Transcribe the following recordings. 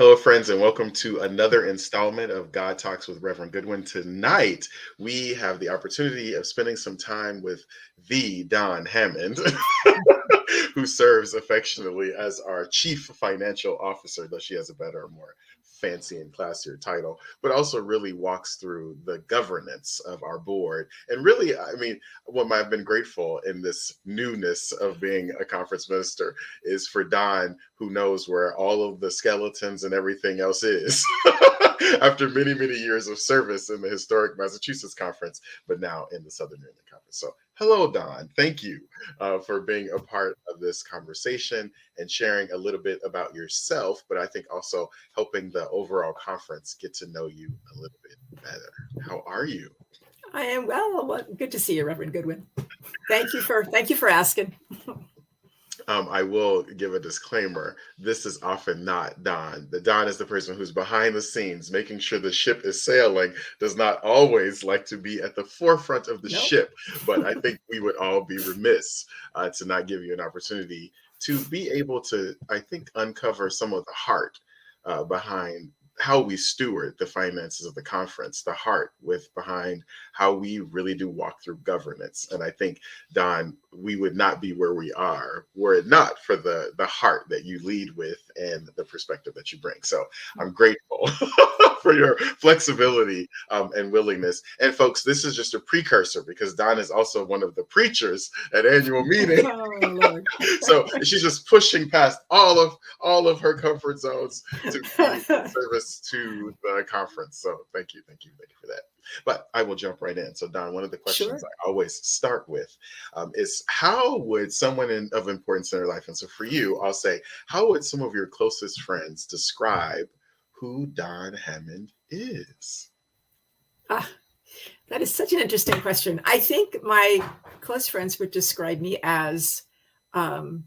Hello, friends, and welcome to another installment of God Talks with Reverend Goodwin. Tonight, we have the opportunity of spending some time with the Dawn Hammond, who serves affectionately as our Chief Financial Officer, though she has a better, more fancy and classier title, but also really walks through the governance of our board. And really, I mean, what I've been grateful in this newness of being a conference minister is for Don, who knows where all of the skeletons and everything else is after many, many years of service in the historic Massachusetts conference, but now in the Southern New England conference. So hello, Don. Thank you for being a part of this conversation and sharing a little bit about yourself, but I think also helping the overall conference get to know you a little bit better. How are you? I am well. Good to see you, Reverend Goodwin. Thank you for asking. I will give a disclaimer. This is often not Don. The Don is the person who's behind the scenes, making sure the ship is sailing, does not always like to be at the forefront of the ship. But I think we would all be remiss to not give you an opportunity to be able to, I think, uncover some of the heart behind how we steward the finances of the conference, the heart behind how we really do walk through governance. And I think, Don, we would not be where we are were it not for the heart that you lead with and the perspective that you bring. So I'm grateful for your flexibility and willingness. And folks, this is just a precursor because Don is also one of the preachers at annual meeting. Oh, Lord. So she's just pushing past all of her comfort zones to be service to the conference. So thank you for that. But I will jump right in. So Don, one of the questions I always start with is how would someone of importance in their life, and so for you, I'll say, how would some of your closest friends describe who Dawn Hammond is? That is such an interesting question. I think my close friends would describe me as loving,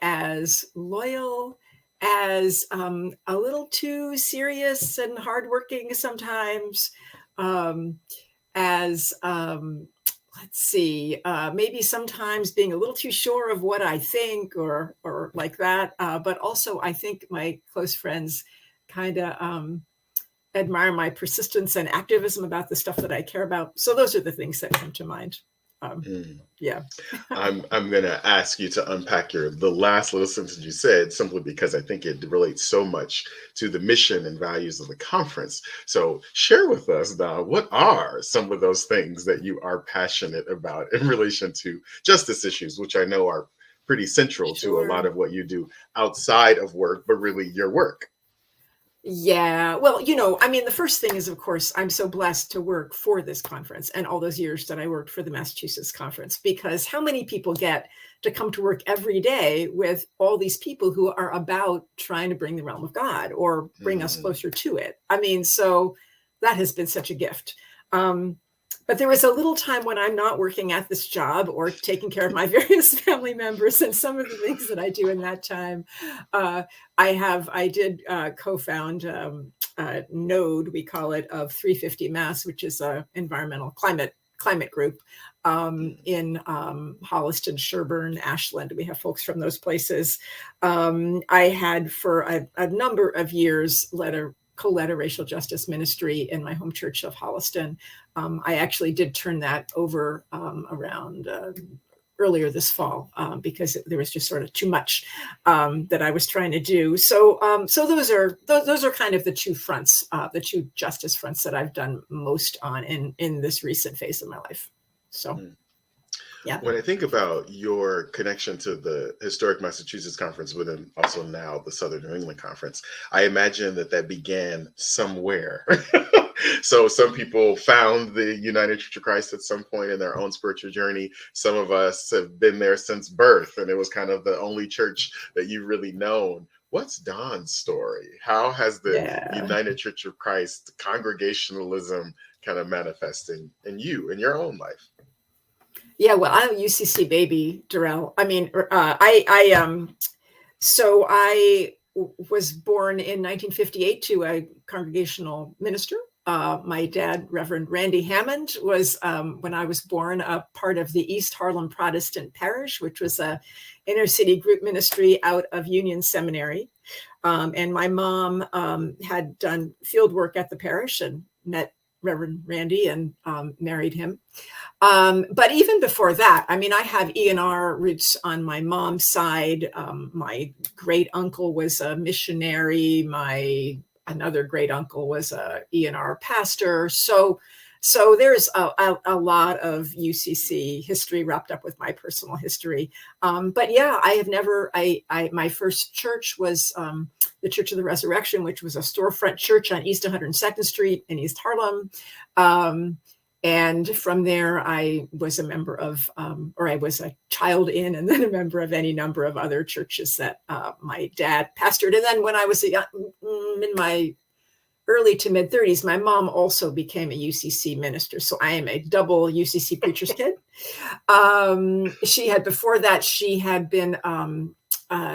as loyal, as a little too serious and hardworking sometimes, as maybe sometimes being a little too sure of what I think or like that. But also, I think my close friends kind of admire my persistence and activism about the stuff that I care about. So those are the things that come to mind. Yeah. I'm going to ask you to unpack the last little sentence you said, simply because I think it relates so much to the mission and values of the conference. So share with us, Don, what are some of those things that you are passionate about in relation to justice issues, which I know are pretty central to a lot of what you do outside of work, but really your work? Yeah, well, the first thing is, of course, I'm so blessed to work for this conference and all those years that I worked for the Massachusetts conference, because how many people get to come to work every day with all these people who are about trying to bring the realm of God or bring us closer to it? So that has been such a gift. But there was a little time when I'm not working at this job or taking care of my various family members, and some of the things that I do in that time. I did co-found Node, we call it, of 350 Mass, which is a environmental climate group in Holliston, Sherburne, Ashland. We have folks from those places. I had for a number of years co-led a racial justice ministry in my home church of Holliston. I actually did turn that over around earlier this fall because there was just sort of too much that I was trying to do. So those are kind of the two fronts, the two justice fronts that I've done most on in this recent phase of my life. So. Yeah. When I think about your connection to the historic Massachusetts conference, but then also now the Southern New England conference, I imagine that began somewhere. So some people found the United Church of Christ at some point in their own spiritual journey. Some of us have been there since birth, and it was kind of the only church that you've really known. What's Dawn's story? How has the United Church of Christ congregationalism kind of manifesting in you, in your own life? Yeah, well, I'm a UCC baby, Darrell. So I was born in 1958 to a congregational minister. My dad, Reverend Randy Hammond, was, when I was born, a part of the East Harlem Protestant Parish, which was a inner city group ministry out of Union Seminary. And my mom had done field work at the parish and met Reverend Randy and married him. But even before that, I mean, I have E&R roots on my mom's side. My great uncle was a missionary. Another great uncle was a E&R pastor. So there's a lot of UCC history wrapped up with my personal history. But yeah, I have never, my first church was the Church of the Resurrection, which was a storefront church on East 102nd Street in East Harlem. And from there, I was a member of, or I was a child in, and then a member of any number of other churches that my dad pastored. And then when I was in my early to mid 30s, my mom also became a UCC minister. So I am a double UCC preacher's kid. She had, before that, she had been,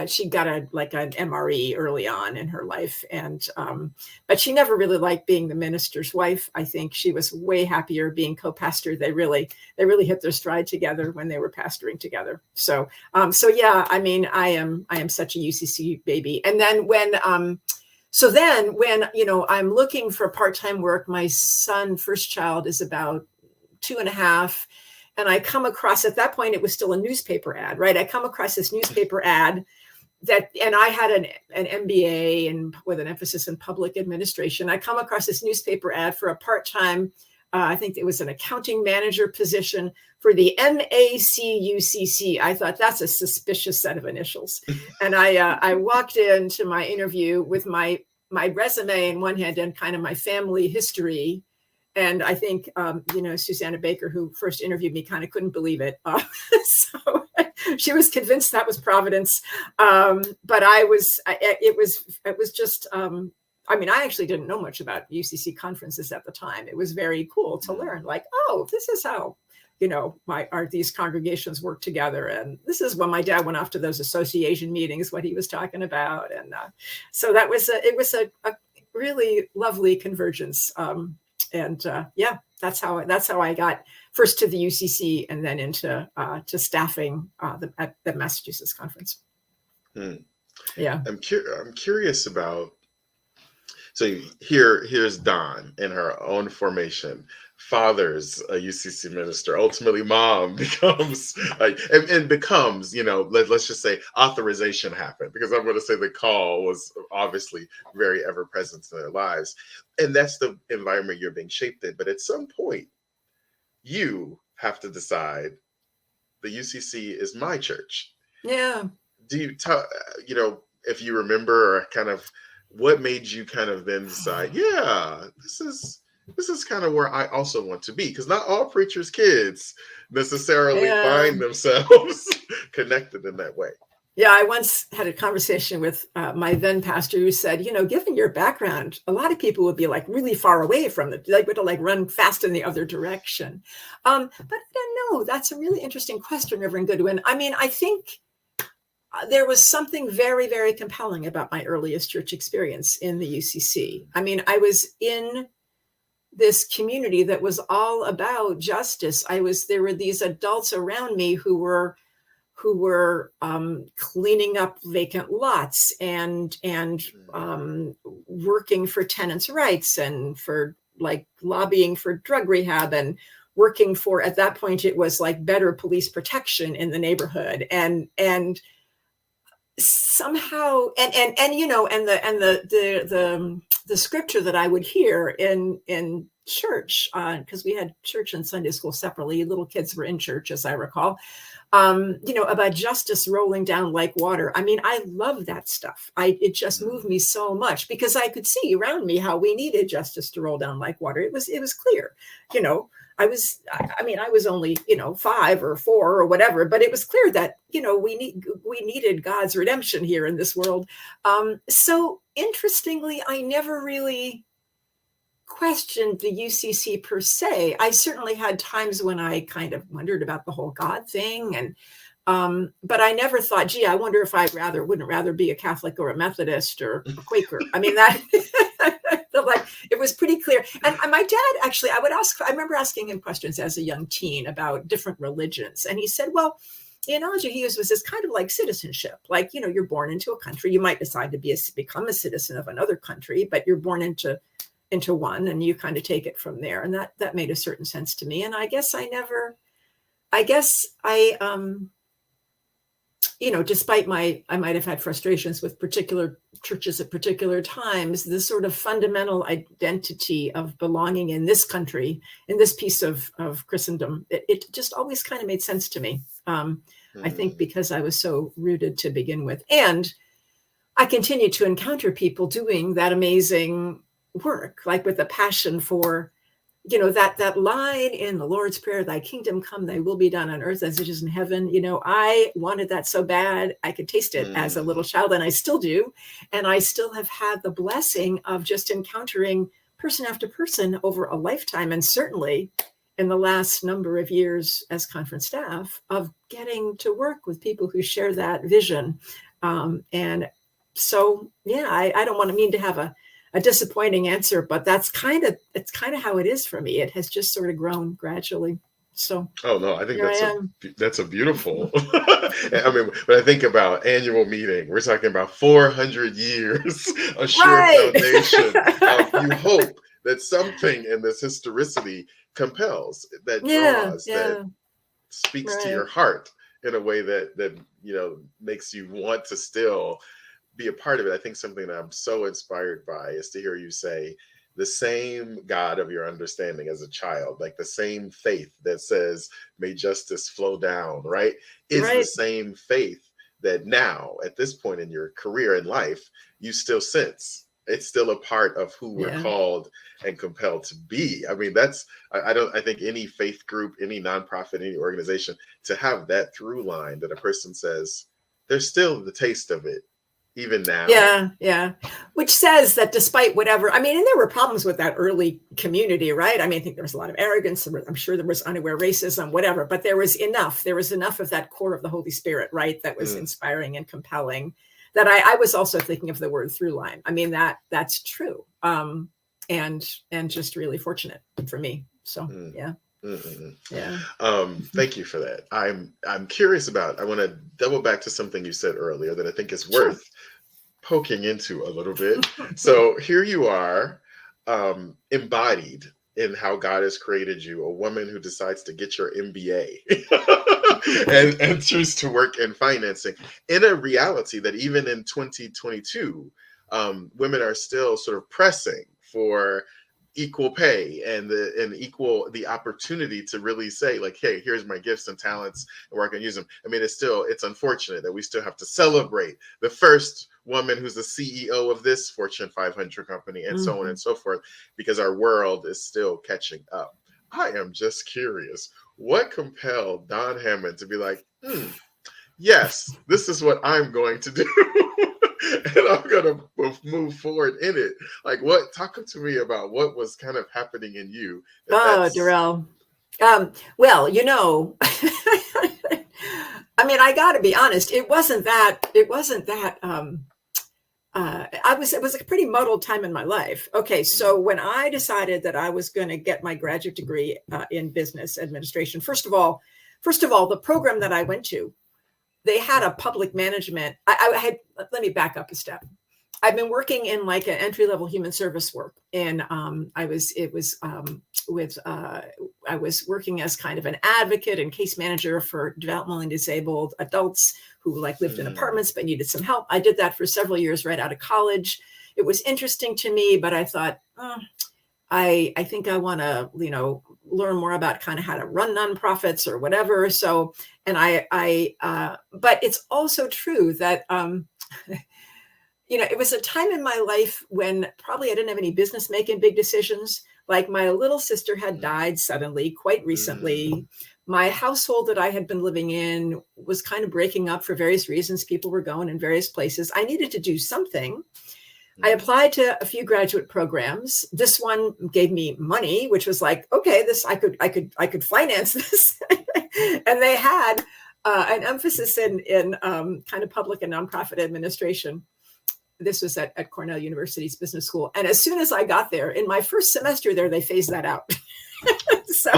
she got an MRE early on in her life. And, but she never really liked being the minister's wife. I think she was way happier being co-pastor. They really hit their stride together when they were pastoring together. So yeah, I mean, I am such a UCC baby. And then when I'm looking for part-time work, my son, first child, is about 2.5. And I come across, at that point, it was still a newspaper ad, right? I come across this newspaper ad and I had an MBA and with an emphasis in public administration. I come across this newspaper ad for a part-time, I think it was an accounting manager position for the MACUCC. I thought, that's a suspicious set of initials. And I walked into my interview with my resume in one hand and kind of my family history. And I think, Susanna Baker, who first interviewed me, kind of couldn't believe it. So she was convinced that was Providence. But it was just, I actually didn't know much about UCC conferences at the time. It was very cool to learn, like, oh, this is how, these congregations work together. And this is when my dad went off to those association meetings, what he was talking about. And so it was a really lovely convergence. Yeah, that's how I got first to the UCC and then into to staffing at the Massachusetts conference. Yeah, I'm curious about. So here's Dawn in her own formation. Father's a UCC minister. Ultimately, mom becomes and becomes, let's just say authorization happened, because I'm going to say the call was obviously very ever present in their lives. And that's the environment you're being shaped in. But at some point, you have to decide the UCC is my church. Yeah. Do you if you remember, or kind of what made you kind of then decide, this is kind of where I also want to be? Because not all preachers' kids necessarily find themselves connected in that way. Yeah, I once had a conversation with my then pastor who said, given your background, a lot of people would be like really far away from it. They would like run fast in the other direction. But I don't know. That's a really interesting question, Reverend Goodwin. I mean, I think there was something very, very compelling about my earliest church experience in the UCC. I mean, I was in this community that was all about justice. There were these adults around me who were cleaning up vacant lots and working for tenants' rights and for like lobbying for drug rehab and working for, at that point, it was like better police protection in the neighborhood. And somehow, the scripture that I would hear in church, because we had church and Sunday school separately. Little kids were in church, as I recall, about justice rolling down like water. I mean, I love that stuff. It just moved me so much because I could see around me how we needed justice to roll down like water. It was clear, I was only, 5 or 4 or whatever, but it was clear that, we needed God's redemption here in this world. So interestingly, I never really questioned the UCC per se. I certainly had times when I kind of wondered about the whole God thing. But I never thought, gee, I wonder if I wouldn't rather be a Catholic or a Methodist or a Quaker. I mean, that like, it was pretty clear. And my dad, actually, I remember asking him questions as a young teen about different religions. And he said, well, the analogy he used was this kind of like citizenship. Like, you're born into a country. You might decide to become a citizen of another country, but you're born into one, and you kind of take it from there. And that made a certain sense to me. And I guess I despite I might have had frustrations with particular churches at particular times, the sort of fundamental identity of belonging in this country, in this piece of Christendom, it just always kind of made sense to me. I think because I was so rooted to begin with. And I continue to encounter people doing that amazing work, like with a passion for, that line in the Lord's Prayer, thy kingdom come, thy will be done on earth as it is in heaven. I wanted that so bad. I could taste it as a little child, and I still do. And I still have had the blessing of just encountering person after person over a lifetime. And certainly in the last number of years as conference staff, of getting to work with people who share that vision. And so, I don't want to mean to have a disappointing answer, but it's kind of how it is for me. It has just sort of grown gradually. So, oh no, I think that's a beautiful. I mean, when I think about annual meeting, we're talking about 400 years, a sure foundation. You hope that something in this historicity compels, that draws, that speaks to your heart in a way that makes you want to still be a part of it. I think something that I'm so inspired by is to hear you say the same God of your understanding as a child, like the same faith that says, may justice flow down, right? Is the same faith that now, at this point in your career and life, you still sense. It's still a part of who we're called and compelled to be. I mean, I think any faith group, any nonprofit, any organization, to have that through line that a person says, there's still the taste of it, even now. Yeah. Which says that despite whatever, I mean, and there were problems with that early community, right? I mean, I think there was a lot of arrogance. I'm sure there was unaware racism, whatever, but there was enough of that core of the Holy Spirit, right? That was inspiring and compelling, that I was also thinking of the word through line. I mean, that's true. And just really fortunate for me. So, yeah. Thank you for that. I'm curious about, I want to double back to something you said earlier that I think is worth poking into a little bit. So here you are, embodied in how God has created you, a woman who decides to get your MBA and enters to work in financing in a reality that even in 2022, women are still sort of pressing for equal pay and the opportunity to really say, like, hey, here's my gifts and talents and where I can use them. I mean, it's unfortunate that we still have to celebrate the first woman who's the CEO of this Fortune 500 company and so on and so forth, because our world is still catching up. I am just curious, what compelled Dawn Hammond to be like, yes, this is what I'm going to do. And I'm going to move forward in it. Like, talk to me about what was kind of happening in you. Darrell. Well, I mean, I got to be honest. It wasn't that, it was a pretty muddled time in my life. Okay. So when I decided that I was going to get my graduate degree in business administration, first of all, the program that I went to, they had a public management. Let me back up a step. I've been working in like an entry-level human service work, and I was working as kind of an advocate and case manager for developmentally disabled adults who like lived in apartments but needed some help. I did that for several years right out of college. It was interesting to me, but I thought, I think I want to, learn more about kind of how to run nonprofits or whatever. So, and but it's also true that, it was a time in my life when probably I didn't have any business making big decisions. Like my little sister had died suddenly, quite recently. My household that I had been living in was kind of breaking up for various reasons. People were going in various places. I needed to do something. I applied to a few graduate programs. This one gave me money, which was like, okay, this I could finance this. And they had an emphasis in kind of public and nonprofit administration. This was at Cornell University's business school. And as soon as I got there, in my first semester there, they phased that out. So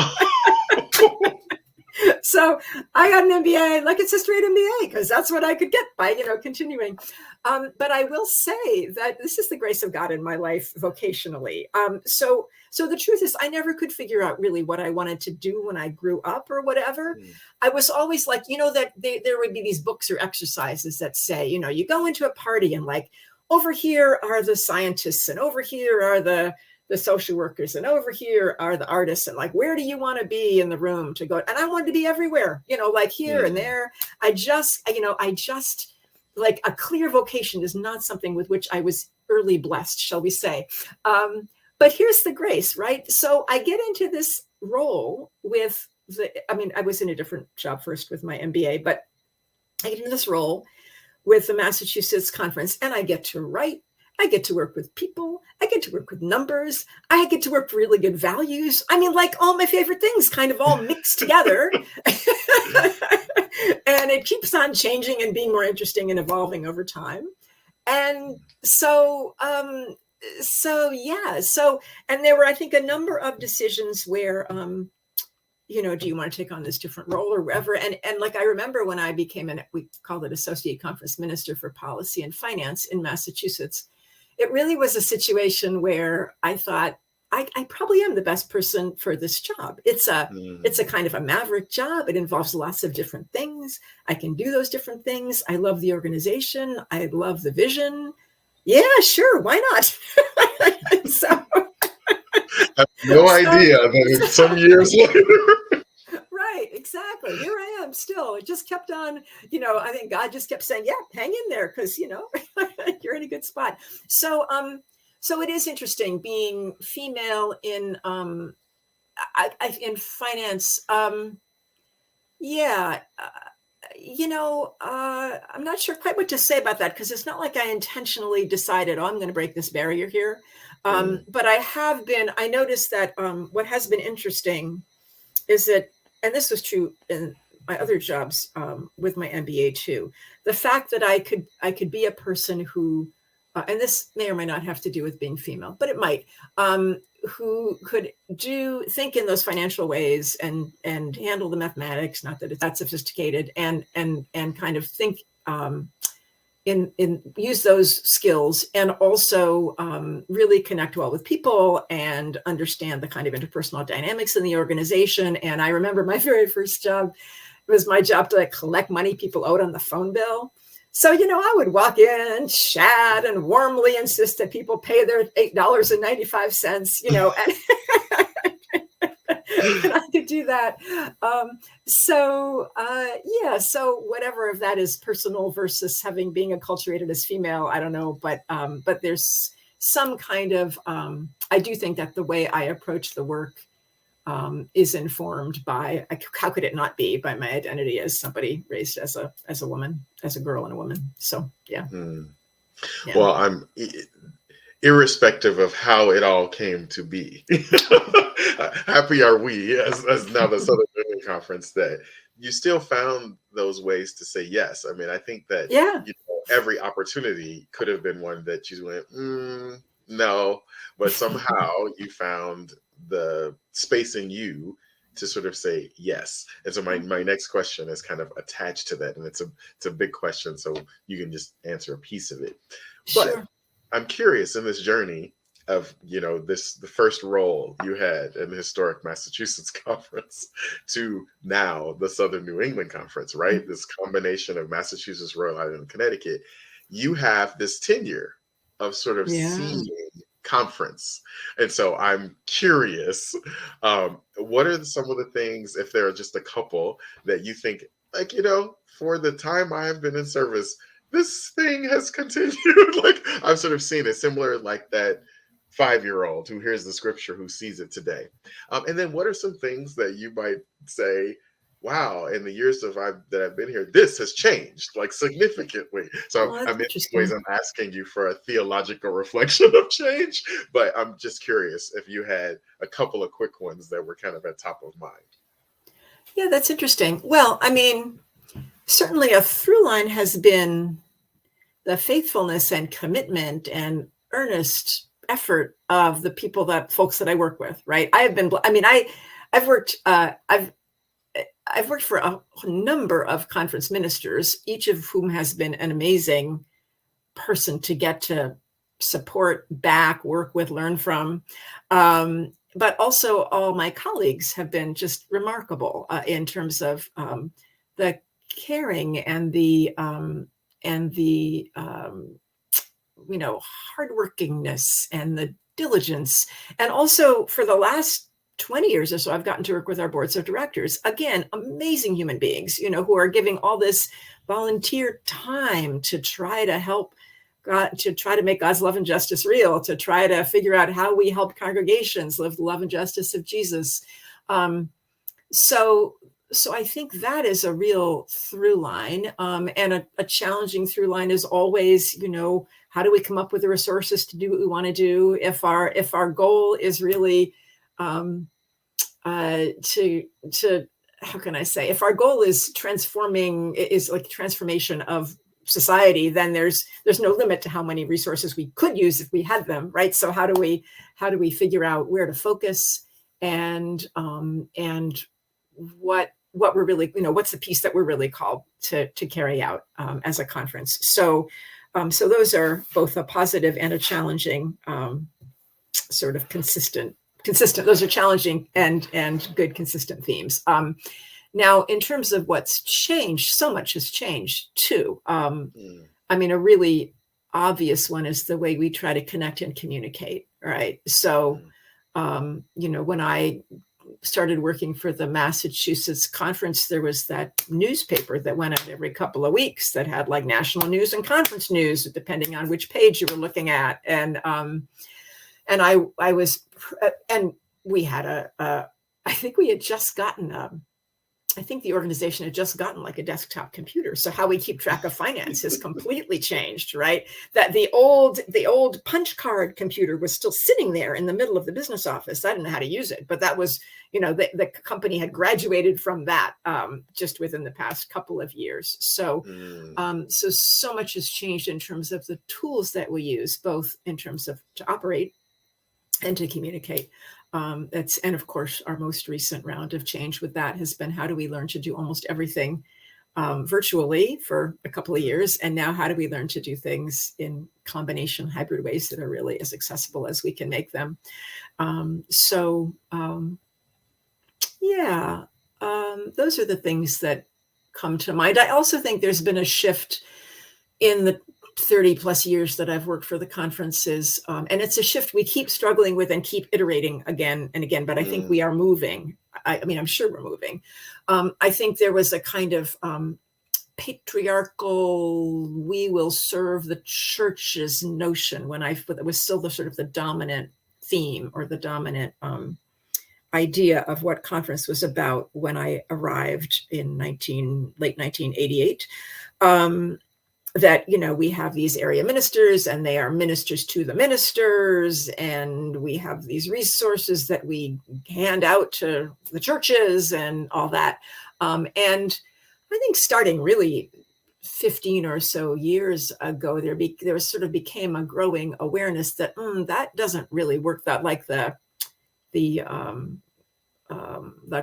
So I got an MBA, like it's a straight MBA, because that's what I could get by, continuing. But I will say that this is the grace of God in my life vocationally. So the truth is, I never could figure out really what I wanted to do when I grew up or whatever. I was always like, that there would be these books or exercises that say, you go into a party and like, over here are the scientists and over here are the social workers and over here are the artists, and like, where do you want to be in the room to go? And I wanted to be everywhere, like here and there. I just like, a clear vocation is not something with which I was early blessed, shall we say. But here's the grace, right? So I get into this role with I was in a different job first with my MBA, but I get into this role with the Massachusetts conference, and I get to write. I get to work with people. I get to work with numbers. I get to work with really good values. Like all my favorite things kind of all mixed together. And it keeps on changing and being more interesting and evolving over time. And so, and there were, I think, a number of decisions where, do you want to take on this different role or whatever? And like, I remember when I became we called it Associate Conference Minister for Policy and Finance in Massachusetts, it really was a situation where I thought, I probably am the best person for this job. It's a kind of a maverick job. It involves lots of different things. I can do those different things. I love the organization. I love the vision. Yeah, sure. Why not? So I have no idea that it's some years later. Right, exactly. Here I am still. It just kept on, I think God just kept saying, yeah, hang in there, because, you're in a good spot. So, so it is interesting being female in finance. I'm not sure quite what to say about that, because it's not like I intentionally decided, I'm going to break this barrier here. But I noticed that what has been interesting is that, and this was true in my other jobs with my MBA too, the fact that I could be a person who, and this may or may not have to do with being female, but it might, who could think in those financial ways and handle the mathematics, not that it's that sophisticated, and kind of think in use those skills, and also really connect well with people and understand the kind of interpersonal dynamics in the organization. And I remember my very first job, it was my job to like collect money people owed on the phone bill. So, I would walk in, chat, and warmly insist that people pay their $8.95, and I could do that. So whatever of that is personal versus being acculturated as female, I don't know, but there's some kind of, I do think that the way I approach the work is informed by, how could it not be, by my identity as somebody raised as a woman, as a girl and a woman. So, yeah. Yeah. Well, I'm irrespective of how it all came to be. Happy are we, as now the Southern Women Conference, that you still found those ways to say yes. I think that every opportunity could have been one that you went, no, but somehow you found the space in you to sort of say yes. And so my next question is kind of attached to that, and it's a big question, so you can just answer a piece of it. But sure. I'm curious, in this journey of the first role you had in the historic Massachusetts conference to now the Southern New England Conference, right? This combination of Massachusetts, Rhode Island, and Connecticut. You have this tenure of sort of seeing conference. And so I'm curious, what are some of the things, if there are just a couple, that you think, like, for the time I have been in service, this thing has continued. Like, I've sort of seen it similar, like that 5-year-old who hears the scripture, who sees it today. And then what are some things that you might say, wow, in the years that I've been here, this has changed, like, significantly. So in many ways, I'm asking you for a theological reflection of change, but I'm just curious if you had a couple of quick ones that were kind of at top of mind. Yeah, that's interesting. Well, certainly a through line has been the faithfulness and commitment and earnest effort of the folks that I work with, right? I've worked, I've worked for a number of conference ministers, each of whom has been an amazing person to get to support, back, work with, learn from. But also all my colleagues have been just remarkable in terms of the caring and the hardworkingness and the diligence. And also for the last 20 years or so, I've gotten to work with our boards of directors. Again, amazing human beings, who are giving all this volunteer time to try to help God, to try to make God's love and justice real, to try to figure out how we help congregations live the love and justice of Jesus. So I think that is a real through line, and a challenging through line is always, how do we come up with the resources to do what we want to do? If our goal is really to how can I say, if our goal is transformation of society, then there's no limit to how many resources we could use if we had them, right? So how do we figure out where to focus and what we're really, what's the piece that we're really called to carry out as a conference. So those are both a positive and a challenging sort of consistent. Those are challenging and good consistent themes. Now, in terms of what's changed, so much has changed too. I mean, a really obvious one is the way we try to connect and communicate, right? So, when I started working for the Massachusetts conference, there was that newspaper that went out every couple of weeks that had like national news and conference news, depending on which page you were looking at. And I was, and we had I think we had just gotten I think the organization had just gotten like a desktop computer. So how we keep track of finance has completely changed, right? That the old punch card computer was still sitting there in the middle of the business office. I didn't know how to use it, but that was, the company had graduated from that just within the past couple of years. So, so much has changed in terms of the tools that we use, both in terms of to operate and to communicate. And of course, our most recent round of change with that has been, how do we learn to do almost everything virtually for a couple of years? And now how do we learn to do things in combination hybrid ways that are really as accessible as we can make them? Those are the things that come to mind. I also think there's been a shift in the 30 plus years that I've worked for the conferences. And it's a shift we keep struggling with and keep iterating again and again, but I think we are moving. I mean, I'm sure we're moving. I think there was a kind of patriarchal, we will serve the church's notion it was still the sort of the dominant theme or the dominant idea of what conference was about when I arrived in late 1988. That, we have these area ministers and they are ministers to the ministers, and we have these resources that we hand out to the churches and all that. And I think starting really 15 or so years ago, there sort of became a growing awareness that that doesn't really work, that like the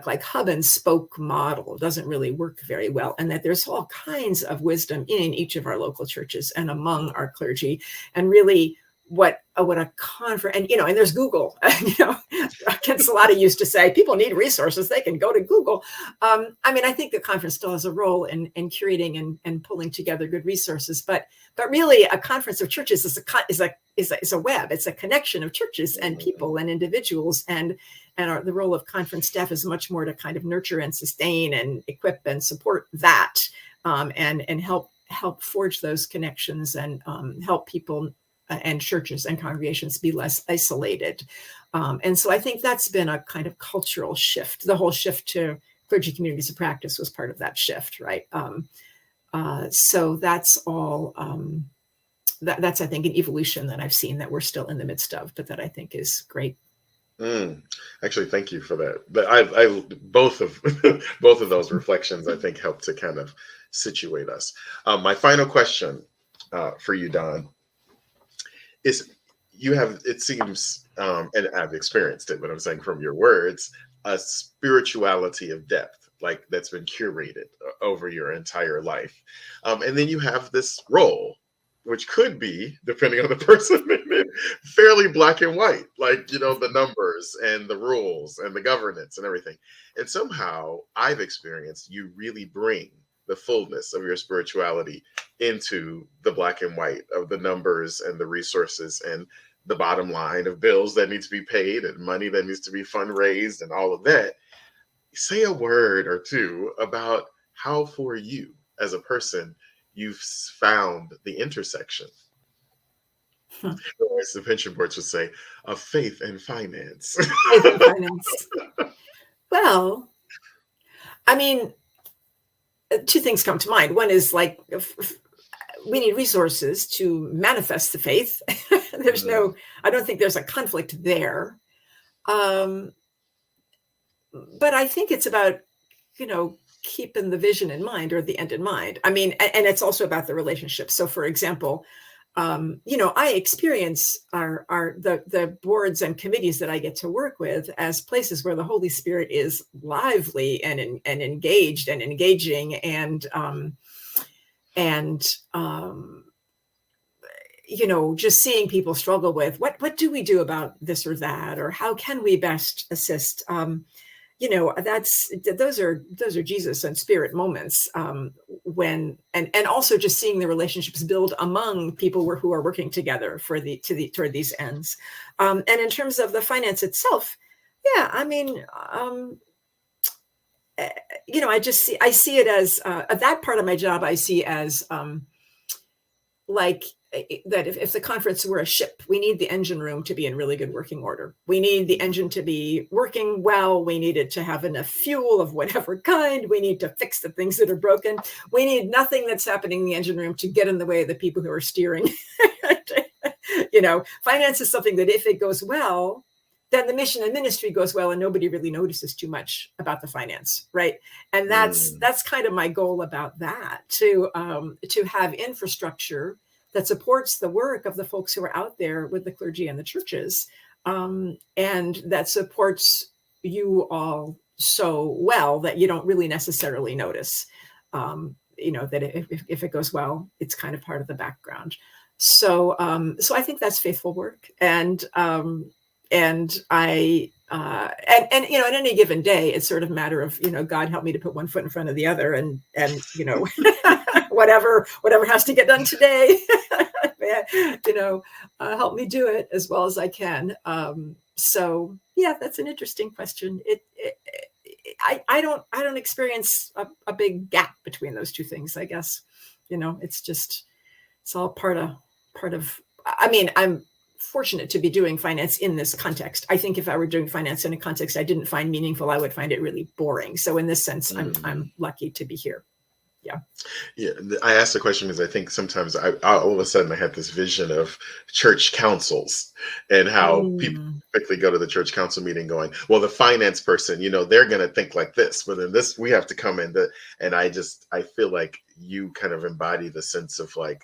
like hub and spoke model doesn't really work very well, and that there's all kinds of wisdom in each of our local churches and among our clergy, and really what a conference, and and there's Google. Ken Salata used to say, people need resources, they can go to Google. I mean, I think the conference still has a role in curating and pulling together good resources, but really a conference of churches is a web. It's a connection of churches and people and individuals, and the role of conference staff is much more to kind of nurture and sustain and equip and support that, and help forge those connections and help people and churches and congregations be less isolated. And so I think that's been a kind of cultural shift. The whole shift to clergy communities of practice was part of that shift, right? So that's all, that's, I think, an evolution that I've seen that we're still in the midst of, but that I think is great. Actually, thank you for that. But I both of both of those reflections, I think, help to kind of situate us. My final question for you, Dawn, is you have, it seems, and I've experienced it, but I'm saying from your words, a spirituality of depth. like that's been curated over your entire life. And then you have this role, which could be, depending on the person, fairly black and white, like, the numbers and the rules and the governance and everything. And somehow I've experienced you really bring the fullness of your spirituality into the black and white of the numbers and the resources and the bottom line of bills that need to be paid and money that needs to be fundraised and all of that. Say a word or two about how for you as a person you've found the intersection, or as the pension boards would say, of faith and finance. Faith and finance. Well, I mean, two things come to mind. One is like, we need resources to manifest the faith. I don't think there's a conflict there. But I think it's about, keeping the vision in mind or the end in mind. I mean, and it's also about the relationship. So for example, I experience the boards and committees that I get to work with as places where the Holy Spirit is lively and engaged and engaging just seeing people struggle with what do we do about this or that, or how can we best assist? Those are Jesus and Spirit moments when also just seeing the relationships build among people who are working together toward these ends. And in terms of the finance itself, yeah, I mean, I see it as that part of my job. I see as like that if the conference were a ship, we need the engine room to be in really good working order. We need the engine to be working well. We need it to have enough fuel of whatever kind. We need to fix the things that are broken. We need nothing that's happening in the engine room to get in the way of the people who are steering. Finance is something that if it goes well, then the mission and ministry goes well, and nobody really notices too much about the finance, right? And that's kind of my goal about that, to have infrastructure that supports the work of the folks who are out there with the clergy and the churches, and that supports you all so well that you don't really necessarily notice, that if it goes well, it's kind of part of the background. So I think that's faithful work, and I at any given day, it's sort of a matter of, God help me to put one foot in front of the other, and whatever has to get done today, help me do it as well as I can. So yeah, that's an interesting question. I don't experience a big gap between those two things, I guess. It's all part of, I mean, I'm fortunate to be doing finance in this context. I think if I were doing finance in a context I didn't find meaningful, I would find it really boring. So in this sense, I'm lucky to be here. Yeah. Yeah. I asked the question because I think sometimes I all of a sudden I had this vision of church councils and how people quickly go to the church council meeting going, well, the finance person, they're going to think like this, but then this, we have to come in. And I feel like you kind of embody the sense of like,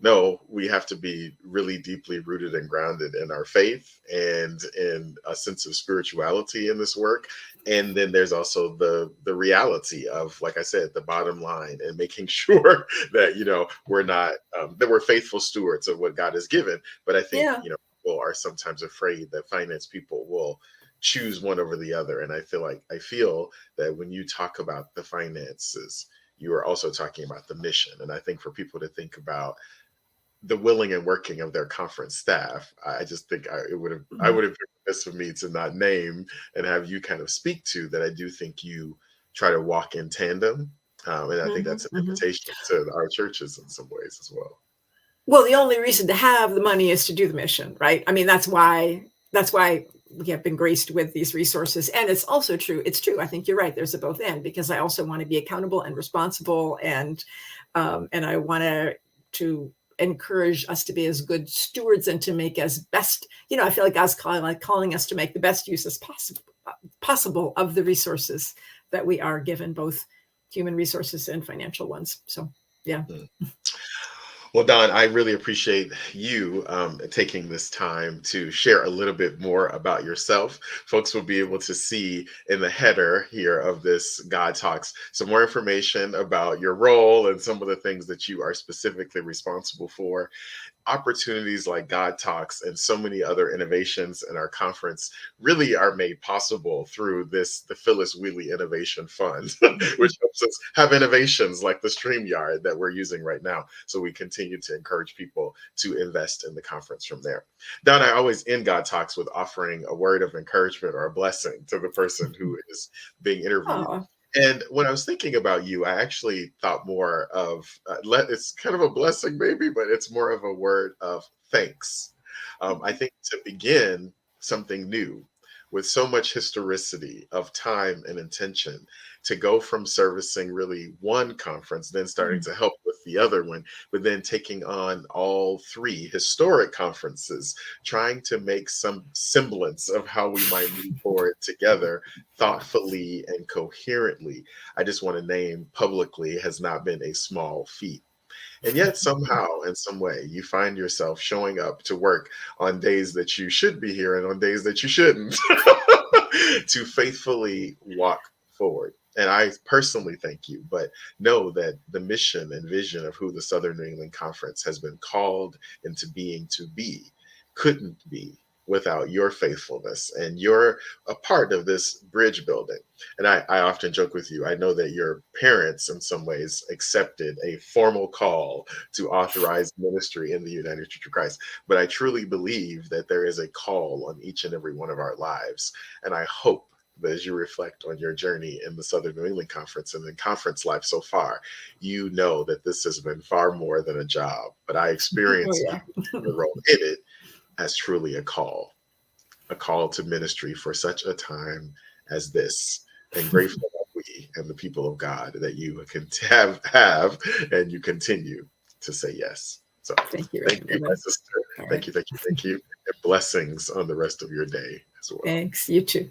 no, we have to be really deeply rooted and grounded in our faith and in a sense of spirituality in this work. And then there's also the reality of, like I said, the bottom line and making sure that, we're not, that we're faithful stewards of what God has given. But I think, people are sometimes afraid that finance people will choose one over the other. And I feel that when you talk about the finances, you are also talking about the mission. And I think for people to think about the willing and working of their conference staff, I just think I would have been remiss of me to not name and have you kind of speak to that. I do think you try to walk in tandem, and I think that's an invitation to our churches in some ways as well. Well, the only reason to have the money is to do the mission, right? I mean, that's why we have been graced with these resources. And it's also true. It's true. I think you're right. There's a both and, because I also want to be accountable and responsible, and I want to encourage us to be as good stewards and to make as best, I feel like God's calling us to make the best use as possible of the resources that we are given, both human resources and financial ones. So, yeah. Well, Don, I really appreciate you taking this time to share a little bit more about yourself. Folks will be able to see in the header here of this God Talks some more information about your role and some of the things that you are specifically responsible for. Opportunities like God Talks and so many other innovations in our conference really are made possible through the Phyllis Wheatley Innovation Fund, which helps us have innovations like the StreamYard that we're using right now. So we continue to encourage people to invest in the conference from there. Don, I always end God Talks with offering a word of encouragement or a blessing to the person who is being interviewed. Oh, And when I was thinking about you, I actually thought more of it's kind of a blessing, maybe, but it's more of a word of thanks. I think to begin something new with so much historicity of time and intention, to go from servicing really one conference, then starting to help with the other one, but then taking on all three historic conferences, trying to make some semblance of how we might move forward together thoughtfully and coherently. I just want to name publicly has not been a small feat. And yet, somehow, in some way, you find yourself showing up to work on days that you should be here and on days that you shouldn't to faithfully walk forward. And I personally thank you, but know that the mission and vision of who the Southern New England Conference has been called into being to be couldn't be without your faithfulness. And you're a part of this bridge building. And I often joke with you, I know that your parents, in some ways, accepted a formal call to authorize ministry in the United Church of Christ. But I truly believe that there is a call on each and every one of our lives. And I hope that as you reflect on your journey in the Southern New England Conference and in conference life so far, you know that this has been far more than a job. But I oh experience yeah. the role in it as truly a call to ministry for such a time as this. And grateful that we and the people of God that you can have and you continue to say yes. So Thank you, thank you, my Reverend. sister. All Thank right. you, thank you, thank you. And blessings on the rest of your day as well. Thanks. You too.